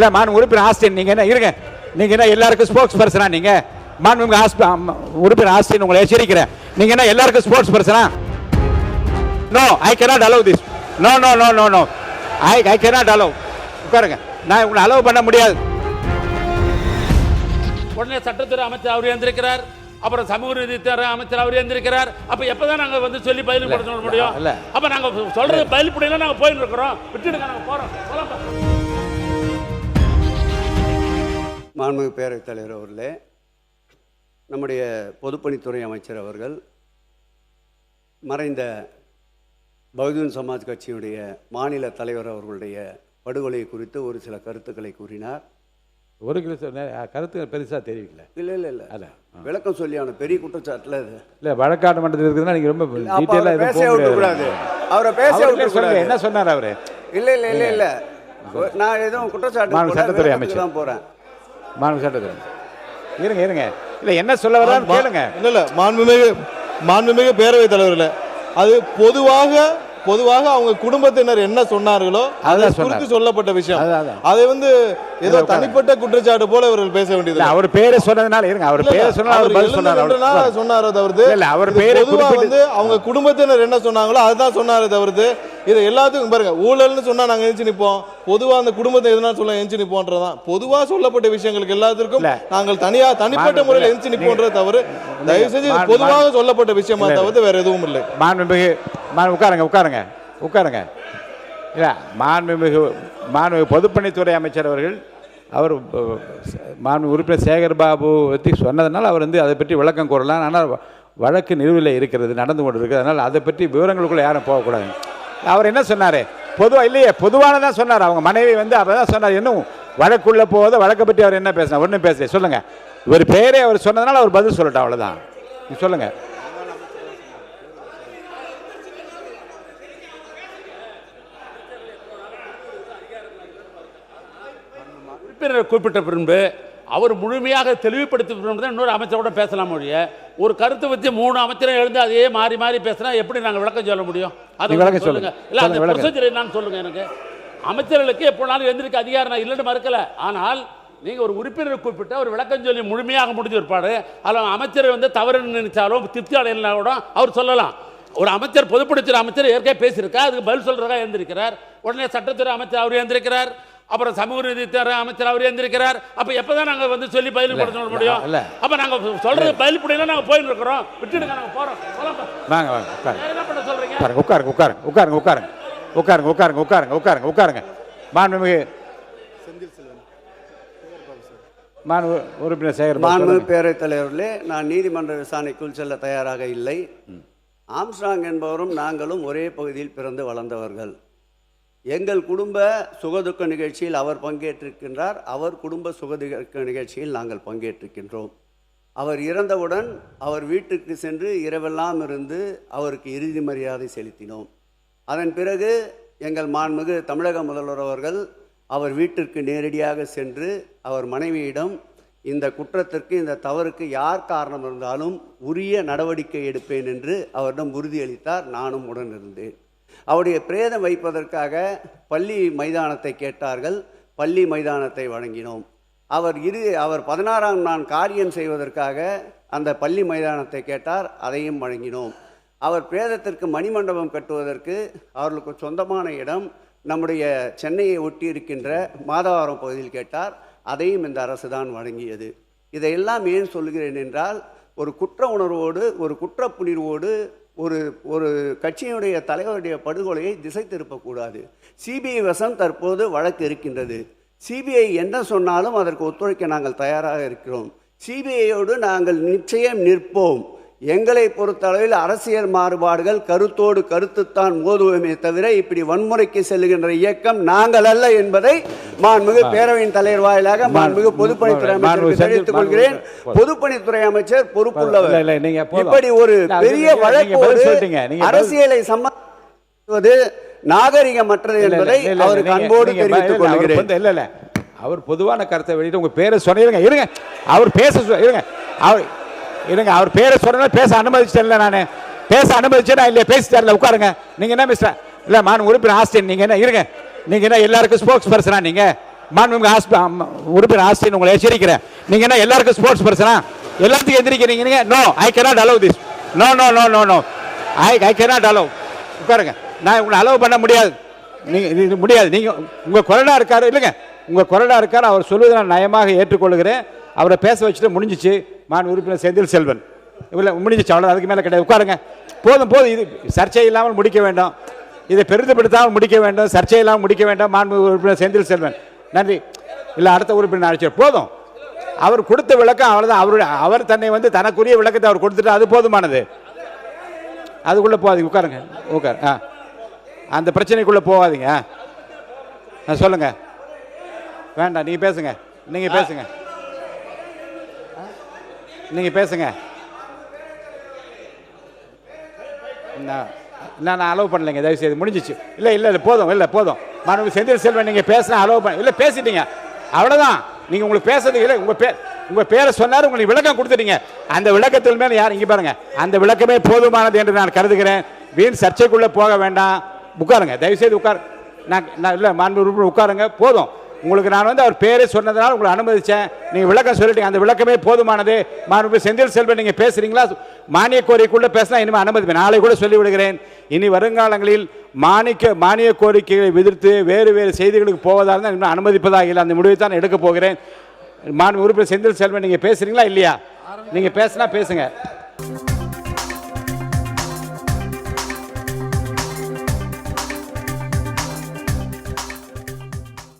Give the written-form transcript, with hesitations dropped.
இல்ல மாண்பு உறுப்பினர் ஆஸ்டின் நீங்க என்ன இருங்க, நீங்க என்ன எல்லாருக்கும் ஸ்போர்ட்ஸ் பர்சனா? நீங்க மாண்பு உறுப்பினர் ஆஸ்டின் உங்களை எச்சரிக்கிறேன், நீங்க என்ன எல்லாருக்கும் ஸ்போர்ட்ஸ் பர்சனா? No, I cannot allow this. No no no no no, I cannot allow. உட்காருங்க, நான் உங்களை அலோவ் பண்ண முடியாது. உடனே சட்டத்துறை அமைச்சர் அவர் எழுந்திருக்கிறார், அப்புறம் சமூக நீதித்துறை அமைச்சர் அவர் எழுந்திருக்கிறார். அப்ப எப்பதான் நாங்க வந்து சொல்லி பதில் கொடுக்க முடியும்? அப்ப நாங்க சொல்றது பதில் புரியல, நாங்க போயிட்டு இருக்கிறோம், விட்டுடுங்க, நாங்க போறோம். மாண்புமிகு பேரவைத் தலைவர் அவர்களே, நம்முடைய பொதுப்பணித்துறை அமைச்சர் அவர்கள் மறைந்த பகுஜன் சமாஜ் கட்சியுடைய மாநில தலைவர் அவர்களுடைய படுகொலை குறித்து ஒரு சில கருத்துக்களை கூறினார். ஒரு கருத்து பெருசாக தெரிவிக்கல. இல்லை இல்லை இல்லை அல்ல, விளக்கம் சொல்லியான பெரிய குற்றச்சாட்டில் இது இல்லை. வழக்காடு மன்றத்தில் இருக்குதுன்னா நீங்கள் ரொம்ப டீட்டெயிலாக பேச விடக்கூடாது. அவரை பேச விடக்கூடாது. என்ன சொன்னார் அவரு? இல்லை இல்லை இல்லை இல்லை, நான் எதுவும் குற்றச்சாட்டு சட்டத்துறை அமைச்சர் தான் போகிறேன். மாண்பு சட்டத்துறை இருங்க இருங்க, இல்லை என்ன சொல்ல வர்றான்னு கேளுங்க. இல்லை இல்லை, மாண்புமிகு பேரவைத் தலைவர்களே, அது பொதுவாக அவங்க குடும்பத்தினர் என்ன சொன்னார்களோ அதை குறித்து சொல்லப்பட்ட விஷயம். அதை வந்து ஏதோ தனிப்பட்ட குற்றச்சாட்டு போல இவர்கள் பேச வேண்டியது. அவர் பேரை சொன்னதுனால இருங்க, அவர் பேரை சொன்னாரே தவிர்த்து பொதுவா வந்து அவங்க குடும்பத்தினர் என்ன சொன்னாங்களோ அதுதான் சொன்னாரே தவிர்த்து இதை எல்லாத்துக்கும் பாருங்க, ஊழல்னு சொன்னா நாங்க எஞ்சி நிப்போம், பொதுவா அந்த குடும்பத்தை எதுனா சொல்ல எஞ்சி நிப்போன்றதான் பொதுவா சொல்லப்பட்ட விஷயங்களுக்கு எல்லாத்திற்கும் நாங்கள் தனிப்பட்ட முறையில் எஞ்சி நிப்போன்றது தவறு. தயவு செஞ்சு பொதுவாக சொல்லப்பட்ட விஷயமா தவிர்த்து வேற எதுவும் இல்லை. உட்காருங்க. இல்லை, மாண்புமிகு பொதுப்பணித்துறை அமைச்சர் அவர்கள் அவர் மாண்புமிகு உறுப்பினர் சேகர் பாபு பற்றி சொன்னதுனால அவர் வந்து அதை பற்றி விளக்கம் கூறலாம். ஆனால் வழக்கு நிலுவையில் இருக்கிறது, நடந்து கொண்டு இருக்கிறது, அதனால் அதை பற்றி விவரங்களுக்குள்ளே யாரும் போகக்கூடாது. அவர் என்ன சொன்னார்? பொதுவானதான் சொன்னார். அவங்க மனைவி வந்து அப்போ தான் சொன்னார். இன்னும் வழக்குள்ளே போகாத வழக்கை பற்றி அவர் என்ன பேசினார்? ஒன்றும் பேசல. சொல்லுங்கள், இவர் பேரே அவர் சொன்னதுனால அவர் பதில் சொல்லட்டும், அவ்வளோதான். சொல்லுங்கள். குறிப்பிட்ட பின்பு அவர் முழுமையாக தெளிவுபடுத்தி இன்னொரு அமைச்சரோட பேசலாம் மொழிய ஒரு கருத்தை வச்சு 3 அமைச்சரை எழுந்து அதே மாறி மாறி பேசினா எப்படி நாங்கள் விளக்கம் சொல்ல முடியும்? அது சொல்லுங்க. இல்லை, அந்த ப்ரொசீஜர் என்னன்னு சொல்லுங்க. எனக்கு அமைச்சர்களுக்கு எப்போனாலும் எழுந்திருக்க அதிகாரம் நான் இல்லைன்னு மறுக்கல. ஆனால் நீங்கள் ஒரு உறுப்பினர் குறிப்பிட்ட ஒரு விளக்கம் சொல்லி முழுமையாக முடிஞ்ச ஒருபாடு அதில் அமைச்சர் வந்து தவறு நினைச்சாலும் திருப்தி அடையினா கூட அவர் சொல்லலாம். ஒரு அமைச்சர் பொதுப்பணித்துறை அமைச்சர் ஏற்கனவே பேசியிருக்கா, அதுக்கு பதில் சொல்றதா எழுந்திருக்கிறார். உடனே சட்டத்துறை அமைச்சர் அவர் எழுந்திருக்கிறார், அப்புறம் சமூக நீதித்துறை அமைச்சர் அவர் எழுந்திருக்கிறார். அப்ப எப்பதான் நாங்க வந்து சொல்லி பதில் கொடுக்க முடியும்? அப்ப நாங்க சொல்றது பதில் புரியல, நாங்க போயிட்டு இருக்கிறோம், விட்டுடுங்க, நாங்க போறோம். என்ன பண்ண சொல்றீங்க? உட்காருங்க. மாண்புமிகு பேரவைத் தலைவர்களே, நான் நீதிமன்ற விசாரணைக்குள் செல்ல தயாராக இல்லை. ஆம்ஸ்ட்ராங் என்பவரும் நாங்களும் ஒரே பகுதியில் பிறந்து வளர்ந்தவர்கள். எங்கள் குடும்ப சுகதுக்க நிகழ்ச்சியில் அவர் பங்கேற்றிருக்கின்றார், அவர் குடும்ப சுகதுக்க நிகழ்ச்சியில் நாங்கள் பங்கேற்றிருக்கின்றோம். அவர் இறந்தவுடன் அவர் வீட்டுக்கு சென்று இரவெல்லாம் இருந்து அவருக்கு இறுதி மரியாதை செலுத்தினோம். அதன் பிறகு எங்கள் மாண்புமிகு தமிழக முதல்வர் அவர்கள் அவர் வீட்டிற்கு நேரடியாக சென்று அவர் மனைவியிடம் இந்த குற்றத்திற்கு, இந்த தவறுக்கு யார் காரணம் இருந்தாலும் உரிய நடவடிக்கை எடுப்பேன் என்று அவரிடம் உறுதியளித்தார். நானும் உடன் இருந்தேன். அவருடைய பிரேதம் வைப்பதற்காக பள்ளி மைதானத்தை கேட்டார்கள். பள்ளி மைதானத்தை வழங்கினோம். அவர் 16ஆம் நாள் காரியம் செய்வதற்காக அந்த பள்ளி மைதானத்தை கேட்டார், அதையும் வழங்கினோம். அவர் பிரேதத்திற்கு மணிமண்டபம் கட்டுவதற்கு அவர்களுக்கு சொந்தமான இடம் நம்முடைய சென்னையை ஒட்டி இருக்கின்ற மாதவரம் பகுதியில் கேட்டார், அதையும் இந்த அரசு தான் வழங்கியது. இதையெல்லாம் ஏன் சொல்கிறேன் என்றால், ஒரு குற்ற உணர்வோடு, ஒரு குற்றப்புணர்வோடு ஒரு கட்சியினுடைய தலைவருடைய படுகொலையை திசை திருப்பக்கூடாது. சிபிஐ வசம் தற்போது வழக்கு இருக்கின்றது. சிபிஐ என்ன சொன்னாலும் அதற்கு ஒத்துழைக்க நாங்கள் தயாராக இருக்கிறோம். சிபிஐயோடு நாங்கள் நிச்சயம் நிற்போம். எங்களை பொறுத்தளவில் அரசியல் மாறுபாடுகள் கருத்தோடு கருத்துத்தான் மோதுவோமே தவிர இப்படி வன்முறைக்கு செல்லுகின்ற இயக்கம் நாங்கள் அல்ல என்பதை மாண்புமிகு பேரவையின் தலைவர் வாயிலாக மாண்புமிகு பொதுப்பணித்துறை அமைச்சருக்கு தெரிவித்துக் கொள்கிறேன். பொதுப்பணித்துறை அமைச்சர் பொறுப்புள்ளவர். இப்படி ஒரு பெரிய வழக்கோடு அரசியலை சம்பந்தப்படுவது நாகரிகமற்றது என்பதை அவருக்கு அன்போடு தெரிவித்துக் கொள்கிறேன். இல்ல, அவர் பொதுவான கருத்தை வெளியிட்டு உங்க பேரை சொன்னீங்க. இருங்க, அவர் பேச அவர் பேரை சொன்ன பேச அனுமதிச்சேன்ல, நான் பேச அனுமதிச்சேன்னா இல்லையா? பேசி தரல, உட்காருங்க. நீங்க என்ன மிஸ்டர் இல்லை மாண்பு உறுப்பினர் ஆஸ்டின், நீங்க என்ன இருங்க, நீங்க என்ன எல்லாருக்கும் ஸ்போர்ட்ஸ் பர்சனா? நீங்க மாண்புமிகு உறுப்பினர் ஆஸ்தின் உங்களை எச்சரிக்கிறேன். நீங்க என்ன எல்லாருக்கும் ஸ்போர்ட்ஸ் பர்சனா? எல்லாத்துக்கும் எந்திரிக்கிறீங்க நீங்க? No, I cannot allow this. No no no no no, I cannot allow. உட்காருங்க. நான் உங்களை அலோவ் பண்ண முடியாது. நீங்க முடியாது. நீங்க உங்க கொறடா இருக்காரு இல்லைங்க, உங்க கொறடா இருக்காரு. அவர் சொல்வதை நான் நயமாக ஏற்றுக்கொள்கிறேன். அவரை பேச வச்சுட்டு முடிஞ்சிச்சு. மாண்பு உறுப்பினர் செந்தில் செல்வன் இல்லை முடிஞ்சிச்சு, அவ்வளோ. அதுக்கு மேலே கிடையாது. உட்காருங்க. போதும் போதும். இது சர்ச்சை இல்லாமல் முடிக்க வேண்டும். இதை பெரிதுபடுத்தாமல் முடிக்க வேண்டும். சர்ச்சை இல்லாமல் முடிக்க வேண்டும். மாண்பு உறுப்பினர் செந்தில் செல்வன் நன்றி. இல்லை அடுத்த உறுப்பினர் அழைச்சார். போதும். அவர் கொடுத்த விளக்கம் அவ்வளோதான். அவர் தன்னை வந்து தனக்குரிய விளக்கத்தை அவர் கொடுத்துட்டு அது போதுமானது. அதுக்குள்ளே போகாதீங்க. உட்காருங்க. உட்கார். அந்த பிரச்சனைக்குள்ளே போகாதீங்க. சொல்லுங்க. வேண்டாம், நீங்கள் பேசுங்க. நீங்கள் பேசுங்க. நீங்கள் பேசுங்க. நான் அலோவ் பண்ணலைங்க, தயவு செய்து. முடிஞ்சிச்சு. இல்லை இல்லை இல்லை, போதும். இல்லை போதும். மாண்புமிகு செந்தில் செல்வன் நீங்கள் பேசினா அலோவ் பண்ண இல்லை, பேசிட்டீங்க, அவ்வளோதான். நீங்கள் உங்களுக்கு பேசுறது இல்லை. உங்கள் பேரை சொன்னார், உங்களுக்கு விளக்கம் கொடுத்துட்டீங்க. அந்த விளக்கத்தில் மேலே யார் இங்கே பாருங்க, அந்த விளக்கமே போதுமானது என்று நான் கருதுகிறேன். வீண் சர்ச்சைக்குள்ளே போக வேண்டாம். உட்காருங்க, தயவு செய்து உட்கார். நான் இல்லை, மாண்பு உறுப்பினர் உட்காருங்க. போதும். உங்களுக்கு நான் வந்து அவர் பேரை சொன்னதுனால உங்களை அனுமதிச்சேன். நீங்கள் விளக்கம் சொல்லிட்டீங்க, அந்த விளக்கமே போதுமானது. மாண்பு செந்தில் செல்வன் நீங்கள் பேசுறீங்களா? மானிய கோரிக்கைக்குள்ள பேசினா இனிமேல் அனுமதி. நாளை கூட சொல்லிவிடுகிறேன். இனி வருங்காலங்களில் மானிய கோரிக்கைகளை எதிர்த்து வேறு வேறு செய்திகளுக்கு போவதாக இருந்தால் இனிமேல் அனுமதிப்பதாக இல்லை. அந்த முடிவை தான் எடுக்க போகிறேன். மாண்பு உறுப்பினர் செந்தில் செல்வன் நீங்கள் பேசுறீங்களா இல்லையா? நீங்கள் பேசினா பேசுங்க.